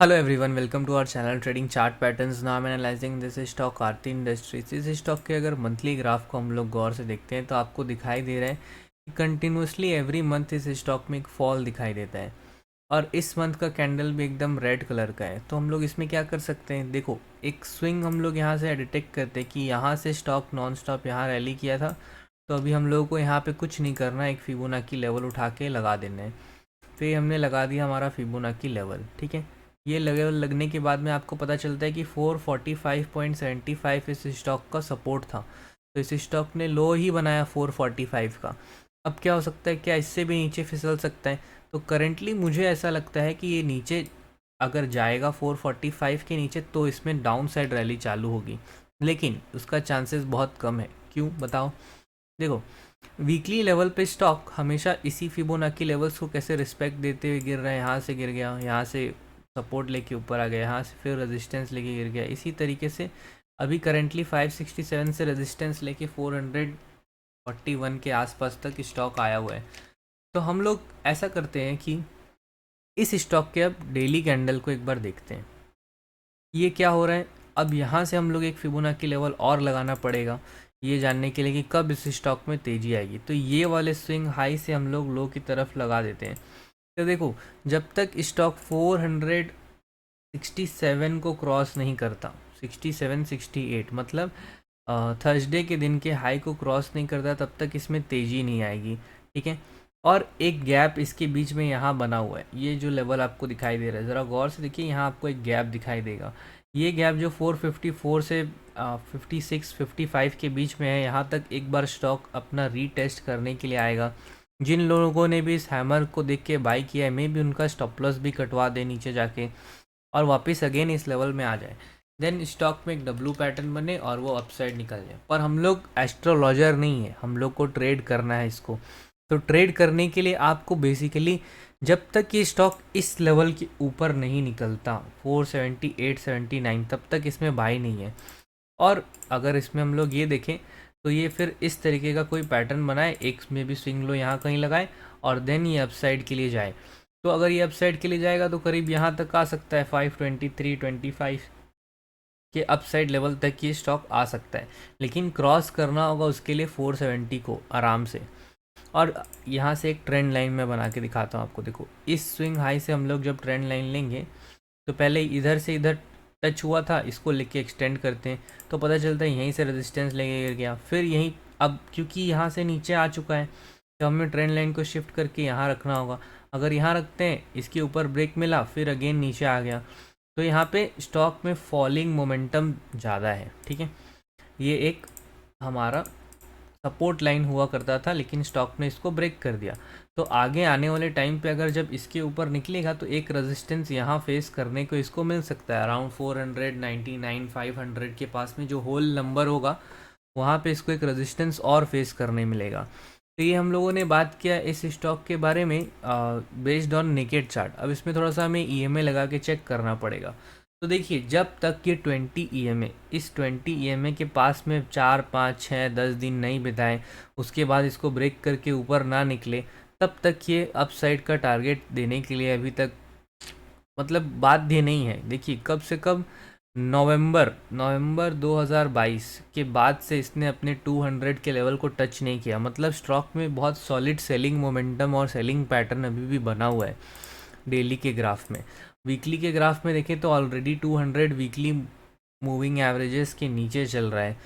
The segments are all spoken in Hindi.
Hello everyone, welcome to our channel Trading Chart Patterns. Now I'm analyzing this stock Aarti industries. इस स्टॉक के अगर मंथली ग्राफ को हम लोग गौर से देखते हैं तो आपको दिखाई दे रहा है कि कंटिन्यूसली एवरी मंथ इस स्टॉक में एक फॉल दिखाई देता है और इस मंथ का कैंडल भी एकदम रेड कलर का है। तो हम लोग इसमें क्या कर सकते हैं, देखो एक स्विंग हम लोग यहाँ से डिटेक्ट करते हैं कि यहाँ से स्टॉक नॉन स्टॉप यहाँ रैली किया था। तो अभी हम लोगों को यहाँ पे कुछ नहीं करना, एक फिबोनाची लेवल उठा के लगा देना है। तो ये हमने लगा दिया हमारा फिबोनाची लेवल, ठीक है। ये लेवल लगने के बाद में आपको पता चलता है कि 445.75 इस स्टॉक का सपोर्ट था। तो इस स्टॉक ने लो ही बनाया 445 का। अब क्या हो सकता है, क्या इससे भी नीचे फिसल सकता है? तो करेंटली मुझे ऐसा लगता है कि ये नीचे अगर जाएगा 445 के नीचे तो इसमें डाउन साइड रैली चालू होगी, लेकिन उसका चांसेस बहुत कम है। क्यों बताओ? देखो, वीकली लेवल पे स्टॉक हमेशा इसी फिबोनाची लेवल्स को कैसे रिस्पेक्ट देते हुए गिर रहा है। यहाँ से गिर गया, यहाँ से सपोर्ट लेके ऊपर आ गया, यहाँ से फिर रेजिस्टेंस लेके गिर गया। इसी तरीके से अभी करेंटली 567 से रेजिस्टेंस लेके 441 के आसपास तक स्टॉक आया हुआ है। तो हम लोग ऐसा करते हैं कि इस स्टॉक के अब डेली कैंडल को एक बार देखते हैं, ये क्या हो रहा है। अब यहाँ से हम लोग एक फिबोनाची लेवल और लगाना पड़ेगा ये जानने के लिए कि कब इस स्टॉक में तेज़ी आएगी। तो ये वाले स्विंग हाई से हम लोग लो की तरफ लगा देते हैं। तो देखो, जब तक स्टॉक 467 को क्रॉस नहीं करता, 67 68 मतलब थर्सडे के दिन के हाई को क्रॉस नहीं करता, तब तक इसमें तेज़ी नहीं आएगी, ठीक है। और एक गैप इसके बीच में यहाँ बना हुआ है, ये जो लेवल आपको दिखाई दे रहा है, ज़रा गौर से देखिए, यहाँ आपको एक गैप दिखाई देगा। ये गैप जो 454 से 56 55 के बीच में है, यहाँ तक एक बार स्टॉक अपना रीटेस्ट करने के लिए आएगा। जिन लोगों ने भी इस हैमर को देख के बाई किया है, मे भी उनका स्टॉप लॉस भी कटवा दे नीचे जाके और वापस अगेन इस लेवल में आ जाए। देन स्टॉक में एक डब्लू पैटर्न बने और वो अपसाइड निकल जाए। पर हम लोग एस्ट्रोलॉजर नहीं है, हम लोग को ट्रेड करना है इसको। तो ट्रेड करने के लिए आपको बेसिकली जब तक ये स्टॉक इस लेवल के ऊपर नहीं निकलता 478 79, तब तक इसमें बाई नहीं है। और अगर इसमें हम लोग ये देखें तो ये फिर इस तरीके का कोई पैटर्न बनाए, एक में भी स्विंग लो यहाँ कहीं लगाए और देन ये अपसाइड के लिए जाए। तो अगर ये अपसाइड के लिए जाएगा तो करीब यहाँ तक आ सकता है, 523 25 के अपसाइड लेवल तक ये स्टॉक आ सकता है। लेकिन क्रॉस करना होगा उसके लिए 470 को आराम से। और यहाँ से एक ट्रेंड लाइन में बना के दिखाता हूँ आपको। देखो, इस स्विंग हाई से हम लोग जब ट्रेंड लाइन लेंगे तो पहले इधर से इधर टच हुआ था, इसको लेके एक्सटेंड करते हैं तो पता चलता है यहीं से रेजिस्टेंस लेके गिर गया। फिर यहीं, अब क्योंकि यहाँ से नीचे आ चुका है तो हमें ट्रेंड लाइन को शिफ्ट करके यहाँ रखना होगा। अगर यहाँ रखते हैं, इसके ऊपर ब्रेक मिला, फिर अगेन नीचे आ गया, तो यहाँ पे स्टॉक में फॉलिंग मोमेंटम ज़्यादा है, ठीक है। ये एक हमारा सपोर्ट लाइन हुआ करता था, लेकिन स्टॉक ने इसको ब्रेक कर दिया। तो आगे आने वाले टाइम पे अगर जब इसके ऊपर निकलेगा तो एक रेजिस्टेंस यहाँ फेस करने को इसको मिल सकता है अराउंड 499 500 के पास में, जो होल नंबर होगा वहाँ पे इसको एक रेजिस्टेंस और फेस करने मिलेगा। तो ये हम लोगों ने बात किया इस स्टॉक के बारे में बेस्ड ऑन नेकेड चार्ट। अब इसमें थोड़ा सा हमें ईएमए लगा के चेक करना पड़ेगा। तो देखिए, जब तक ये 20 ईएमए, इस 20 ईएमए के पास में 4 5 6 10 दिन नहीं बिताए, उसके बाद इसको ब्रेक करके ऊपर ना निकले, तब तक ये अपसाइड का टारगेट देने के लिए अभी तक मतलब बाध्य नहीं है। देखिए, कब से कब नवंबर 2022 के बाद से इसने अपने 200 के लेवल को टच नहीं किया। मतलब स्टॉक में बहुत सॉलिड सेलिंग मोमेंटम और सेलिंग पैटर्न अभी भी बना हुआ है डेली के ग्राफ में। वीकली के ग्राफ में देखें तो ऑलरेडी 200 वीकली मूविंग एवरेजेस के नीचे चल रहा है।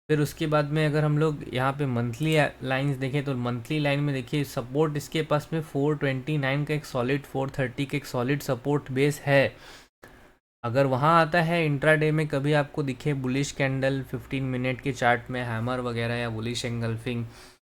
फिर उसके बाद में अगर हम लोग यहाँ पे मंथली लाइंस देखें तो मंथली लाइन में देखिए सपोर्ट इसके पास में 429 का एक सॉलिड, 430 का एक सॉलिड सपोर्ट बेस है। अगर वहाँ आता है इंट्राडे में कभी आपको दिखे बुलिश कैंडल 15 मिनट के चार्ट में हैमर वगैरह या बुलिश एंगल्फिंग,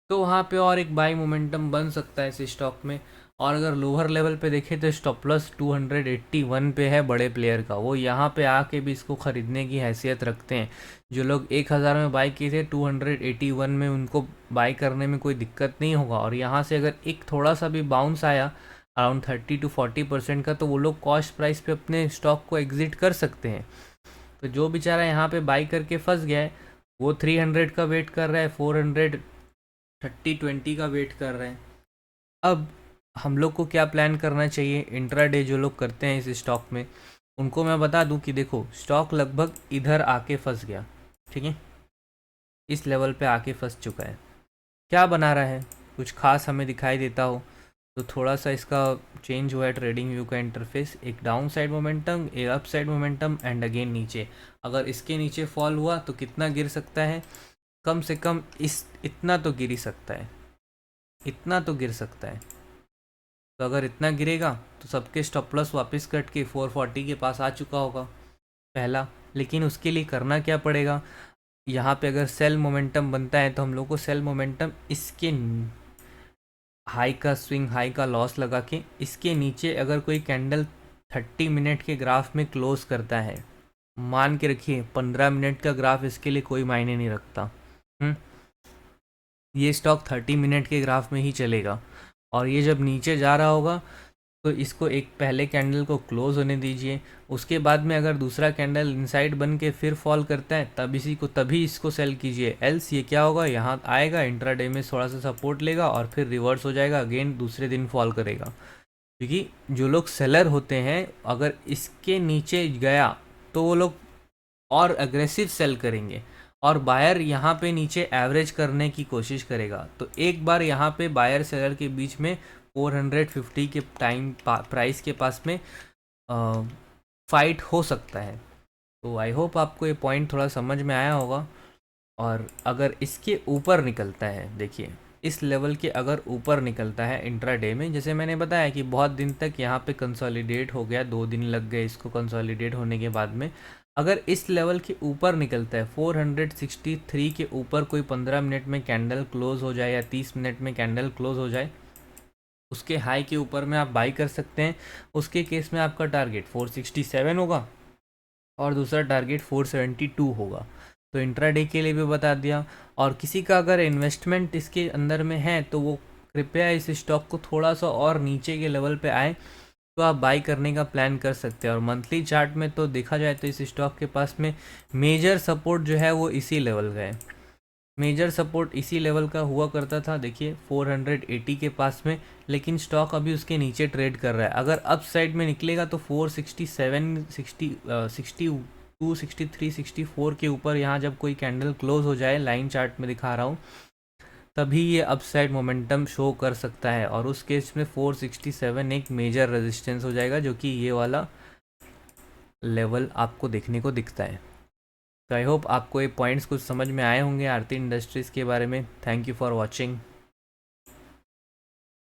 तो वहाँ पे और एक बाई मोमेंटम बन सकता है इस स्टॉक में। और अगर लोअर लेवल पे देखें तो स्टॉप लॉस 281 पे है बड़े प्लेयर का, वो यहाँ पे आके भी इसको ख़रीदने की हैसियत रखते हैं। जो लोग 1000 में बाई किए थे 281 में, उनको बाई करने में कोई दिक्कत नहीं होगा। और यहाँ से अगर एक थोड़ा सा भी बाउंस आया अराउंड 30 to 40% का, तो वो लोग कॉस्ट प्राइस पे अपने स्टॉक को एग्जिट कर सकते हैं। तो जो बेचारा यहाँ पे बाई करके फंस गया है वो 300 का वेट कर रहा है, 400 30-20 का वेट कर रहे हैं। अब हम लोग को क्या प्लान करना चाहिए इंट्राडे जो लोग करते हैं इस स्टॉक में, उनको मैं बता दूं कि देखो स्टॉक लगभग इधर आके फंस गया, ठीक है, इस लेवल पे आके फंस चुका है। क्या बना रहा है, कुछ खास हमें दिखाई देता हो तो थोड़ा सा इसका चेंज हुआ है ट्रेडिंग व्यू का इंटरफेस, एक डाउन साइड मोमेंटम, एक up side momentum and again नीचे। अगर इसके नीचे फॉल हुआ तो कितना गिर सकता है, कम से कम इतना तो गिर ही सकता है, इतना तो गिर सकता है। तो अगर इतना गिरेगा तो सबके स्टॉप लॉस वापस कट के 440 के पास आ चुका होगा पहला। लेकिन उसके लिए करना क्या पड़ेगा, यहाँ पे अगर सेल मोमेंटम बनता है तो हम लोग को सेल मोमेंटम इसके हाई का स्विंग, हाई का लॉस लगा के इसके नीचे अगर कोई कैंडल 30 मिनट के ग्राफ में क्लोज करता है, मान के रखिए 15 मिनट का ग्राफ इसके लिए कोई मायने नहीं रखता, ये स्टॉक 30 मिनट के ग्राफ में ही चलेगा। और ये जब नीचे जा रहा होगा तो इसको एक पहले कैंडल को क्लोज होने दीजिए, उसके बाद में अगर दूसरा कैंडल इनसाइड बन के फिर फॉल करता है तभी इसको सेल कीजिए। एल्स ये क्या होगा, यहाँ आएगा इंट्राडे में थोड़ा सा सपोर्ट लेगा और फिर रिवर्स हो जाएगा, अगेन दूसरे दिन फॉल करेगा। क्योंकि जो लोग सेलर होते हैं अगर इसके नीचे गया तो वो लोग और अग्रेसिव सेल करेंगे और बायर यहाँ पे नीचे एवरेज करने की कोशिश करेगा। तो एक बार यहाँ पे बायर सेलर के बीच में 450 के टाइम प्राइस के पास में फाइट हो सकता है। तो आई होप आपको ये पॉइंट थोड़ा समझ में आया होगा। और अगर इसके ऊपर निकलता है, देखिए इस लेवल के अगर ऊपर निकलता है इंट्राडे में, जैसे मैंने बताया कि बहुत दिन तक यहाँ पे कंसोलिडेट हो गया, 2 दिन लग गए इसको कंसोलिडेट होने के बाद में, अगर इस लेवल के ऊपर निकलता है 463 के ऊपर कोई 15 मिनट में कैंडल क्लोज हो जाए या 30 मिनट में कैंडल क्लोज हो जाए, उसके हाई के ऊपर में आप बाई कर सकते हैं। उसके केस में आपका टारगेट 467 होगा और दूसरा टारगेट 472 होगा। तो इंट्राडे के लिए भी बता दिया। और किसी का अगर इन्वेस्टमेंट इसके अंदर में है तो वो कृपया इस स्टॉक को थोड़ा सा और नीचे के लेवल पे आए तो आप बाई करने का प्लान कर सकते हैं। और मंथली चार्ट में तो देखा जाए तो इस स्टॉक के पास में मेजर सपोर्ट जो है वो इसी लेवल का है, मेजर सपोर्ट इसी लेवल का हुआ करता था, देखिए 480 के पास में। लेकिन स्टॉक अभी उसके नीचे ट्रेड कर रहा है। अगर अप साइड में निकलेगा तो 467 62 63 64 के ऊपर यहाँ जब कोई कैंडल क्लोज हो जाए, लाइन चार्ट में दिखा रहा हूँ, तभी ये अपसाइड मोमेंटम शो कर सकता है। और उस केस में 467 एक मेजर रेजिस्टेंस हो जाएगा, जो कि ये वाला लेवल आपको देखने को दिखता है। तो आई होप आपको ये पॉइंट्स कुछ समझ में आए होंगे आरती इंडस्ट्रीज़ के बारे में। Thank you for watching.